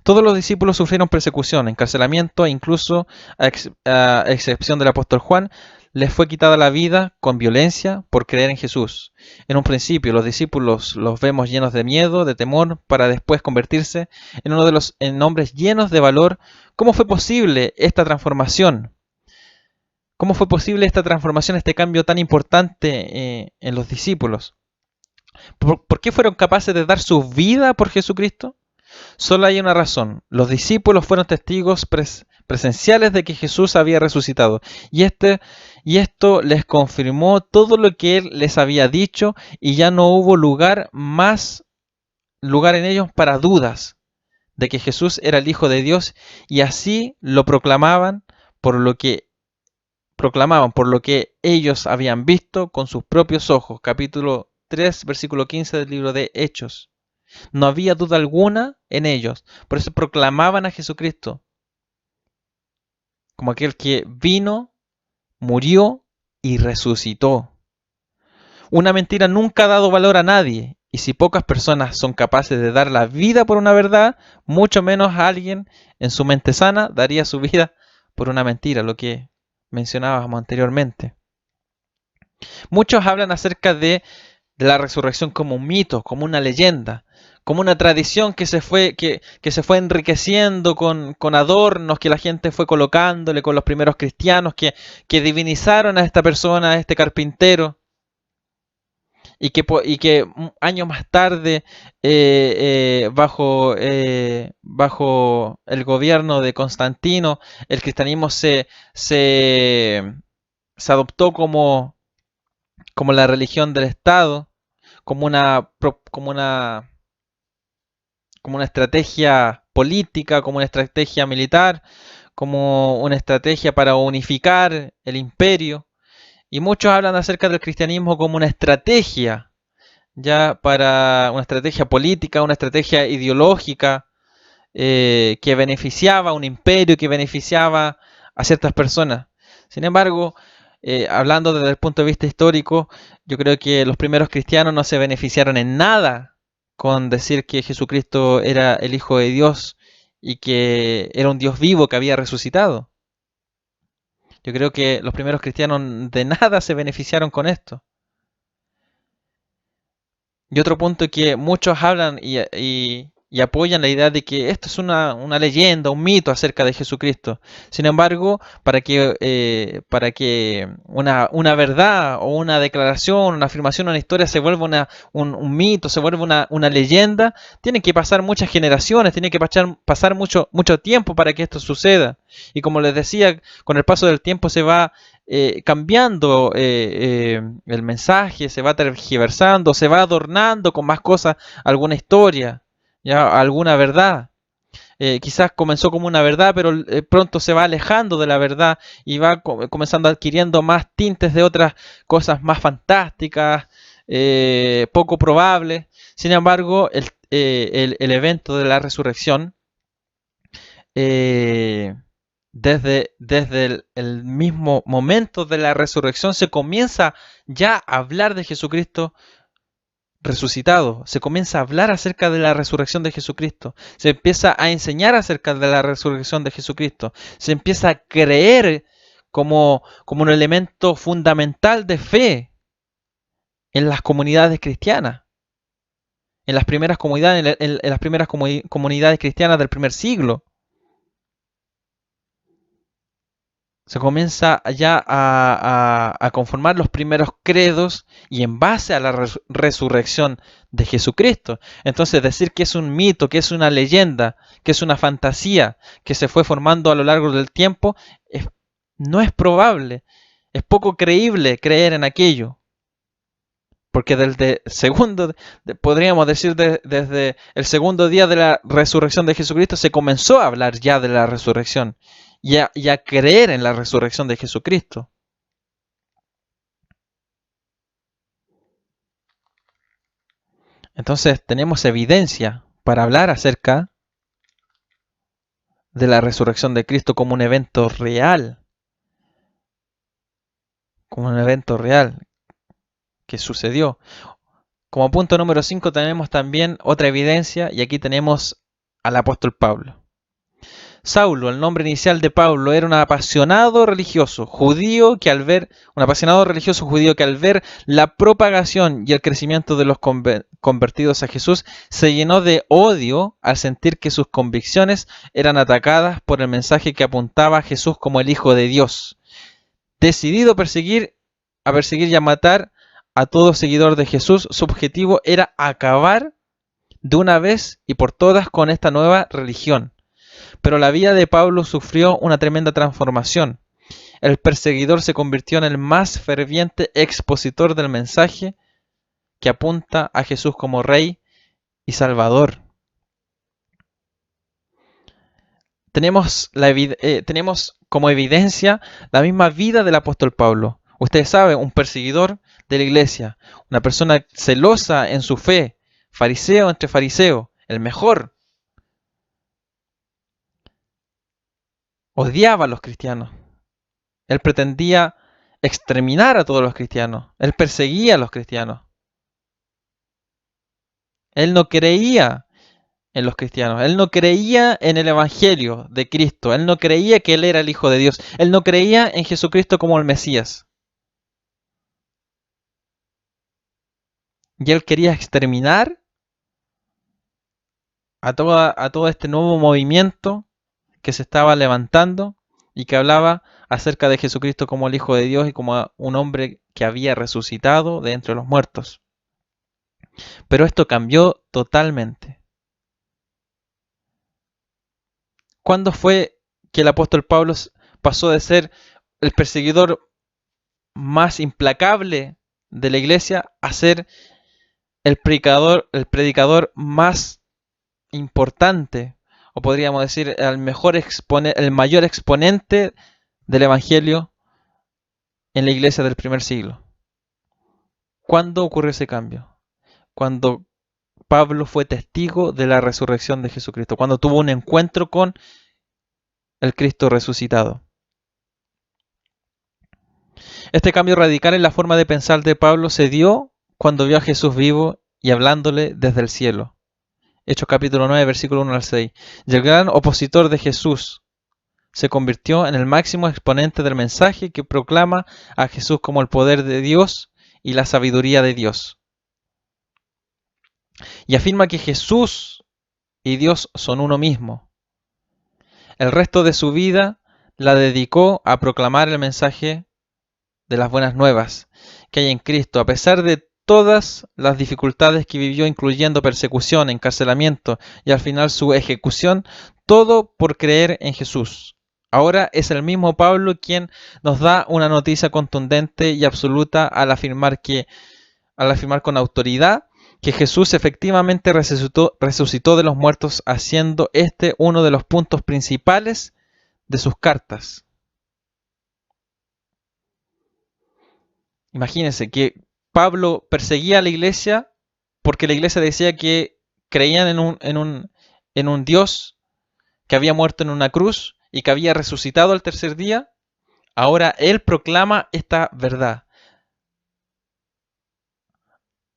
Todos los discípulos sufrieron persecución, encarcelamiento e incluso, a excepción del apóstol Juan, les fue quitada la vida con violencia por creer en Jesús. En un principio los discípulos los vemos llenos de miedo, de temor, para después convertirse en uno de los en hombres llenos de valor. ¿Cómo fue posible esta transformación? ¿Cómo fue posible esta transformación, este cambio tan importante en los discípulos? ¿Por qué fueron capaces de dar su vida por Jesucristo? Solo hay una razón. Los discípulos fueron testigos presenciales de que Jesús había resucitado. Y esto les confirmó todo lo que Él les había dicho, y ya no hubo más lugar en ellos para dudas de que Jesús era el Hijo de Dios, y así lo proclamaban por lo que ellos habían visto con sus propios ojos. Capítulo 3, versículo 15 del libro de Hechos. No había duda alguna en ellos. Por eso proclamaban a Jesucristo como aquel que vino, murió y resucitó. Una mentira nunca ha dado valor a nadie. Y si pocas personas son capaces de dar la vida por una verdad, mucho menos alguien en su mente sana daría su vida por una mentira, lo que mencionábamos anteriormente. Muchos hablan acerca de la resurrección como un mito, como una leyenda, como una tradición que se fue enriqueciendo con adornos que la gente fue colocándole, con los primeros cristianos que divinizaron a esta persona, a este carpintero, y que años más tarde, bajo el gobierno de Constantino, el cristianismo se adoptó como la religión del Estado, como una estrategia política, como una estrategia militar, como una estrategia para unificar el imperio. Y muchos hablan acerca del cristianismo como una estrategia, ya para una estrategia política, una estrategia ideológica, que beneficiaba a un imperio, que beneficiaba a ciertas personas. Sin embargo, hablando desde el punto de vista histórico, yo creo que los primeros cristianos no se beneficiaron en nada con decir que Jesucristo era el Hijo de Dios y que era un Dios vivo que había resucitado. Yo creo que los primeros cristianos de nada se beneficiaron con esto. Y otro punto que muchos hablan y apoyan la idea de que esto es una leyenda, un mito acerca de Jesucristo. Sin embargo, para que una verdad o una declaración, una afirmación, una historia se vuelva un mito, se vuelva una leyenda, tienen que pasar muchas generaciones, tiene que pasar mucho tiempo para que esto suceda. Y como les decía, con el paso del tiempo se va cambiando el mensaje, se va tergiversando, se va adornando con más cosas, alguna historia, ya alguna verdad. Quizás comenzó como una verdad, pero pronto se va alejando de la verdad y va comenzando adquiriendo más tintes de otras cosas más fantásticas, poco probables. Sin embargo, el evento de la resurrección, eh, desde el mismo momento de la resurrección se comienza ya a hablar de Jesucristo resucitado, se comienza a hablar acerca de la resurrección de Jesucristo, se empieza a enseñar acerca de la resurrección de Jesucristo, se empieza a creer como un elemento fundamental de fe en las comunidades cristianas, en las primeras comunidades, en las primeras comunidades cristianas del primer siglo. Se comienza ya a conformar los primeros credos y en base a la resurrección de Jesucristo. Entonces decir que es un mito, que es una leyenda, que es una fantasía que se fue formando a lo largo del tiempo, no es probable, es poco creíble creer en aquello. Porque podríamos decir desde el segundo día de la resurrección de Jesucristo se comenzó a hablar ya de la resurrección y a creer en la resurrección de Jesucristo. Entonces tenemos evidencia para hablar acerca de la resurrección de Cristo como un evento real que sucedió. Como punto número 5 tenemos también otra evidencia, y aquí tenemos al apóstol Pablo. Saulo, el nombre inicial de Pablo, era un apasionado religioso judío que al ver la propagación y el crecimiento de los convertidos a Jesús, se llenó de odio al sentir que sus convicciones eran atacadas por el mensaje que apuntaba a Jesús como el Hijo de Dios. Decidido a perseguir y a matar a todo seguidor de Jesús, su objetivo era acabar de una vez y por todas con esta nueva religión. Pero la vida de Pablo sufrió una tremenda transformación. El perseguidor se convirtió en el más ferviente expositor del mensaje que apunta a Jesús como Rey y Salvador. Tenemos como evidencia la misma vida del apóstol Pablo. Ustedes saben, un perseguidor de la iglesia, una persona celosa en su fe, fariseo entre fariseos, el mejor. Odiaba a los cristianos. Él pretendía exterminar a todos los cristianos. Él perseguía a los cristianos. Él no creía en los cristianos. Él no creía en el Evangelio de Cristo. Él no creía que Él era el Hijo de Dios. Él no creía en Jesucristo como el Mesías. Y Él quería exterminar a todo este nuevo movimiento que se estaba levantando y que hablaba acerca de Jesucristo como el Hijo de Dios y como un hombre que había resucitado de entre los muertos. Pero esto cambió totalmente. ¿Cuándo fue que el apóstol Pablo pasó de ser el perseguidor más implacable de la iglesia a ser el predicador más importante, o podríamos decir el mayor exponente del Evangelio en la iglesia del primer siglo? ¿Cuándo ocurrió ese cambio? Cuando Pablo fue testigo de la resurrección de Jesucristo, cuando tuvo un encuentro con el Cristo resucitado. Este cambio radical en la forma de pensar de Pablo se dio cuando vio a Jesús vivo y hablándole desde el cielo. Hechos capítulo 9, versículo 1 al 6. Y el gran opositor de Jesús se convirtió en el máximo exponente del mensaje que proclama a Jesús como el poder de Dios y la sabiduría de Dios. Y afirma que Jesús y Dios son uno mismo. El resto de su vida la dedicó a proclamar el mensaje de las buenas nuevas que hay en Cristo, a pesar de todas las dificultades que vivió, incluyendo persecución, encarcelamiento y al final su ejecución, todo por creer en Jesús. Ahora es el mismo Pablo quien nos da una noticia contundente y absoluta al afirmar con autoridad que Jesús efectivamente resucitó de los muertos, haciendo este uno de los puntos principales de sus cartas. Imagínense que Pablo perseguía a la iglesia porque la iglesia decía que creían en un Dios que había muerto en una cruz y que había resucitado al tercer día. Ahora él proclama esta verdad.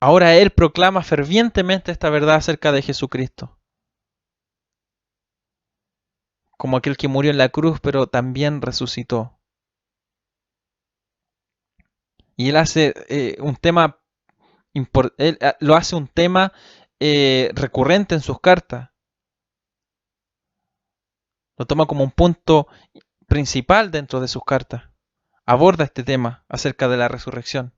Ahora él proclama fervientemente esta verdad acerca de Jesucristo. Como aquel que murió en la cruz, pero también resucitó. Y él hace lo hace un tema recurrente en sus cartas. Lo toma como un punto principal dentro de sus cartas. Aborda este tema acerca de la resurrección.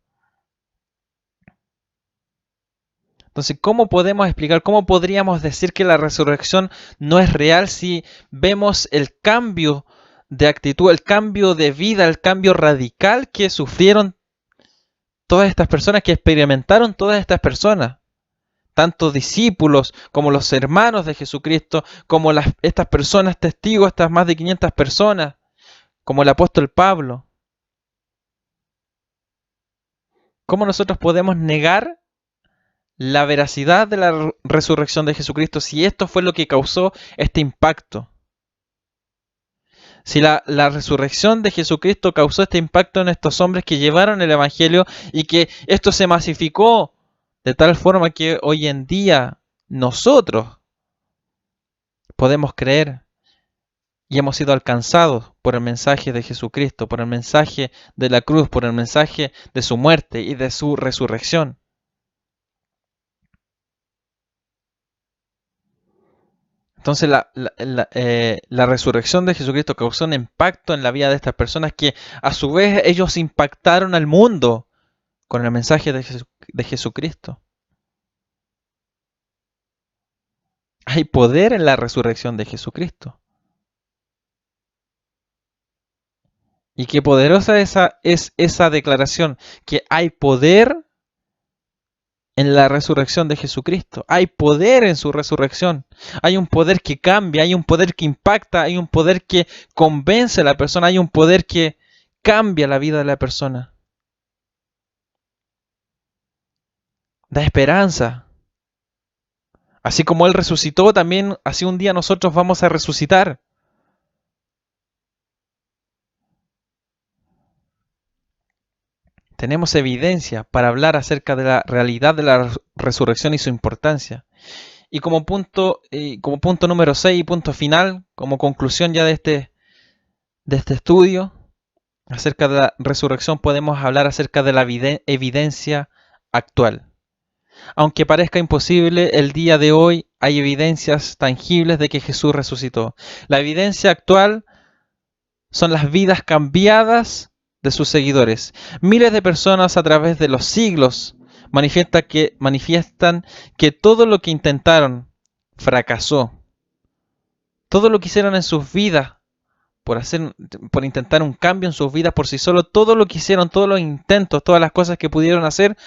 Entonces, ¿cómo podemos explicar, cómo podríamos decir que la resurrección no es real si vemos el cambio de actitud, el cambio de vida, el cambio radical que sufrieron todas estas personas, que experimentaron todas estas personas? Tanto discípulos como los hermanos de Jesucristo, como estas personas testigos, estas más de 500 personas, como el apóstol Pablo. ¿Cómo nosotros podemos negar la veracidad de la resurrección de Jesucristo si esto fue lo que causó este impacto? Si la resurrección de Jesucristo causó este impacto en estos hombres que llevaron el Evangelio y que esto se masificó de tal forma que hoy en día nosotros podemos creer y hemos sido alcanzados por el mensaje de Jesucristo, por el mensaje de la cruz, por el mensaje de su muerte y de su resurrección. Entonces la resurrección de Jesucristo causó un impacto en la vida de estas personas que a su vez ellos impactaron al mundo con el mensaje de Jesucristo. Hay poder en la resurrección de Jesucristo. Y qué poderosa es esa declaración, que hay poder en la resurrección de Jesucristo. Hay poder en su resurrección. Hay un poder que cambia, hay un poder que impacta, hay un poder que convence a la persona, hay un poder que cambia la vida de la persona. Da esperanza. Así como Él resucitó, también así un día nosotros vamos a resucitar. Tenemos evidencia para hablar acerca de la realidad de la resurrección y su importancia. Y como punto número 6 y punto final, como conclusión ya de este estudio acerca de la resurrección, podemos hablar acerca de la evidencia actual. Aunque parezca imposible, el día de hoy hay evidencias tangibles de que Jesús resucitó. La evidencia actual son las vidas cambiadas de sus seguidores. Miles de personas a través de los siglos manifiestan que todo lo que intentaron fracasó. Todo lo que hicieron en sus vidas por intentar un cambio en sus vidas por sí solo, todo lo que hicieron, todos los intentos, todas las cosas que pudieron hacer,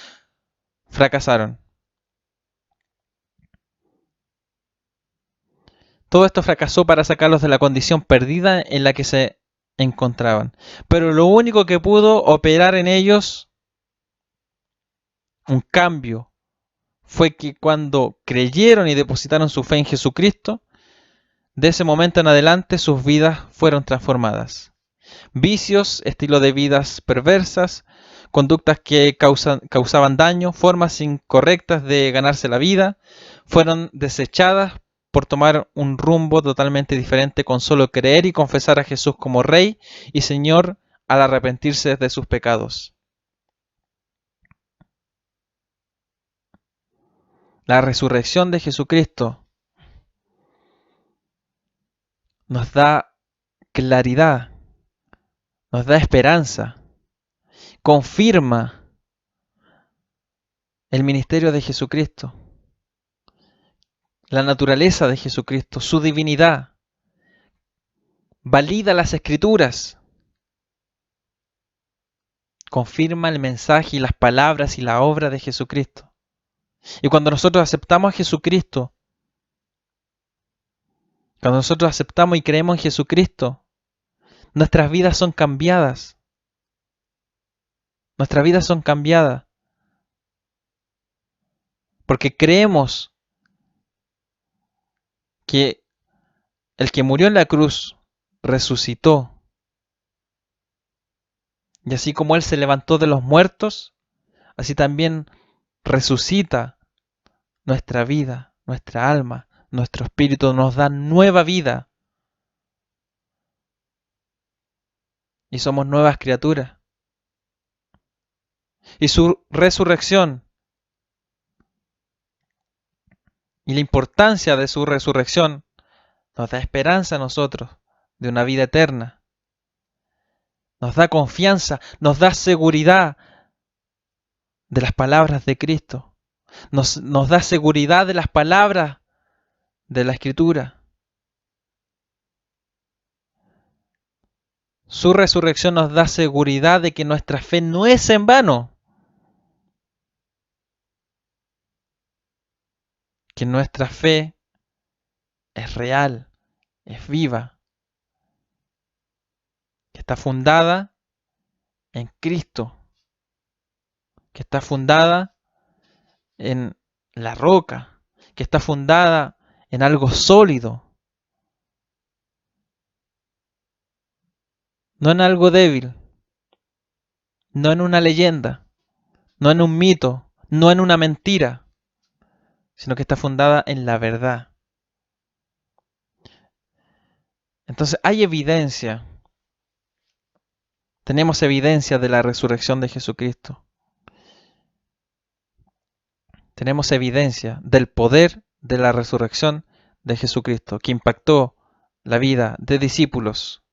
fracasaron. Todo esto fracasó para sacarlos de la condición perdida en la que se encontraban. Pero lo único que pudo operar en ellos un cambio fue que cuando creyeron y depositaron su fe en Jesucristo, de ese momento en adelante sus vidas fueron transformadas. Vicios, estilo de vidas perversas, conductas que causaban daño, formas incorrectas de ganarse la vida, fueron desechadas por tomar un rumbo totalmente diferente con solo creer y confesar a Jesús como Rey y Señor al arrepentirse de sus pecados. La resurrección de Jesucristo nos da claridad, nos da esperanza, confirma el ministerio de Jesucristo, la naturaleza de Jesucristo, su divinidad, valida las escrituras, confirma el mensaje y las palabras y la obra de Jesucristo. Y cuando nosotros aceptamos a Jesucristo, cuando nosotros aceptamos y creemos en Jesucristo, nuestras vidas son cambiadas. Nuestras vidas son cambiadas. Porque creemos que el que murió en la cruz resucitó. Y así como Él se levantó de los muertos, así también resucita nuestra vida, nuestra alma, nuestro espíritu, nos da nueva vida. Y somos nuevas criaturas. Y su resurrección y la importancia de su resurrección nos da esperanza a nosotros de una vida eterna. Nos da confianza, nos da seguridad de las palabras de Cristo. Nos da seguridad de las palabras de la Escritura. Su resurrección nos da seguridad de que nuestra fe no es en vano. Que nuestra fe es real, es viva. Que está fundada en Cristo. Que está fundada en la roca. Que está fundada en algo sólido. No en algo débil. No en una leyenda. No en un mito. No en una mentira. Sino que está fundada en la verdad. Entonces hay evidencia, tenemos evidencia de la resurrección de Jesucristo. Tenemos evidencia del poder de la resurrección de Jesucristo, que impactó la vida de discípulos,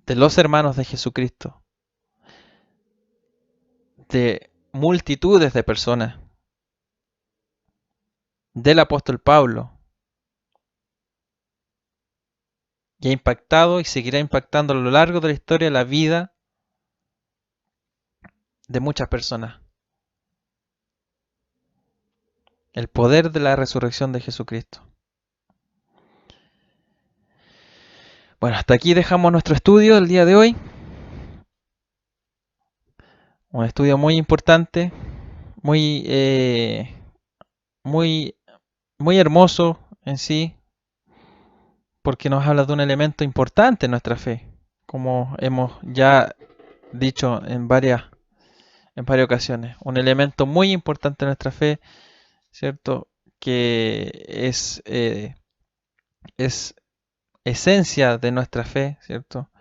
de los hermanos de Jesucristo, de multitudes de personas, del apóstol Pablo, y ha impactado y seguirá impactando a lo largo de la historia la vida de muchas personas. El poder de la resurrección de Jesucristo. Bueno, hasta aquí dejamos nuestro estudio del día de hoy. Un estudio muy importante, muy, muy, muy hermoso en sí, porque nos habla de un elemento importante en nuestra fe, como hemos ya dicho en varias ocasiones. Un elemento muy importante en nuestra fe, ¿cierto? Que es esencia de nuestra fe, ¿cierto?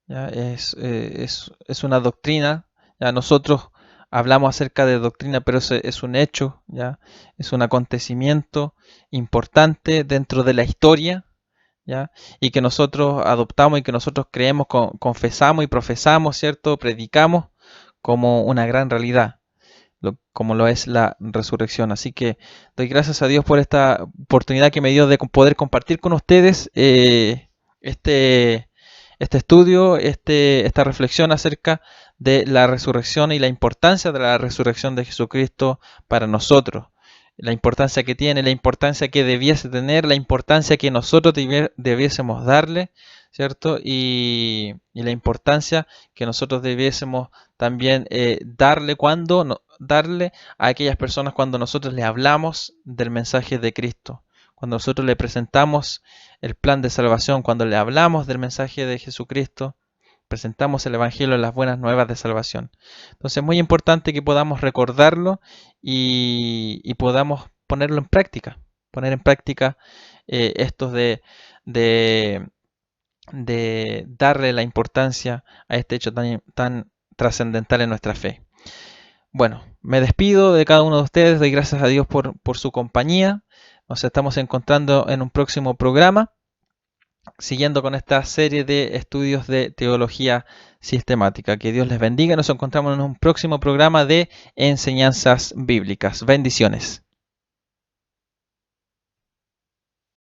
¿Ya? Es una doctrina. Ya nosotros hablamos acerca de doctrina, pero es un hecho, ¿ya? Es un acontecimiento importante dentro de la historia, ¿ya? Y que nosotros adoptamos y que nosotros creemos, confesamos y profesamos, ¿cierto? Predicamos como una gran realidad, como lo es la resurrección. Así que doy gracias a Dios por esta oportunidad que me dio de poder compartir con ustedes este estudio, esta reflexión acerca de la resurrección y la importancia de la resurrección de Jesucristo para nosotros. La importancia que tiene, la importancia que debiese tener, la importancia que nosotros debiésemos darle, ¿cierto? Y la importancia que nosotros debiésemos también darle a aquellas personas cuando nosotros le hablamos del mensaje de Cristo, cuando nosotros le presentamos el plan de salvación, cuando le hablamos del mensaje de Jesucristo, presentamos el Evangelio, las buenas nuevas de salvación. Entonces es muy importante que podamos recordarlo y podamos ponerlo en práctica, poner en práctica estos de darle la importancia a este hecho tan trascendental en nuestra fe. Bueno, me despido de cada uno de ustedes, doy gracias a Dios por su compañía. Nos estamos encontrando en un próximo programa, siguiendo con esta serie de estudios de teología sistemática. Que Dios les bendiga. Nos encontramos en un próximo programa de enseñanzas bíblicas. Bendiciones.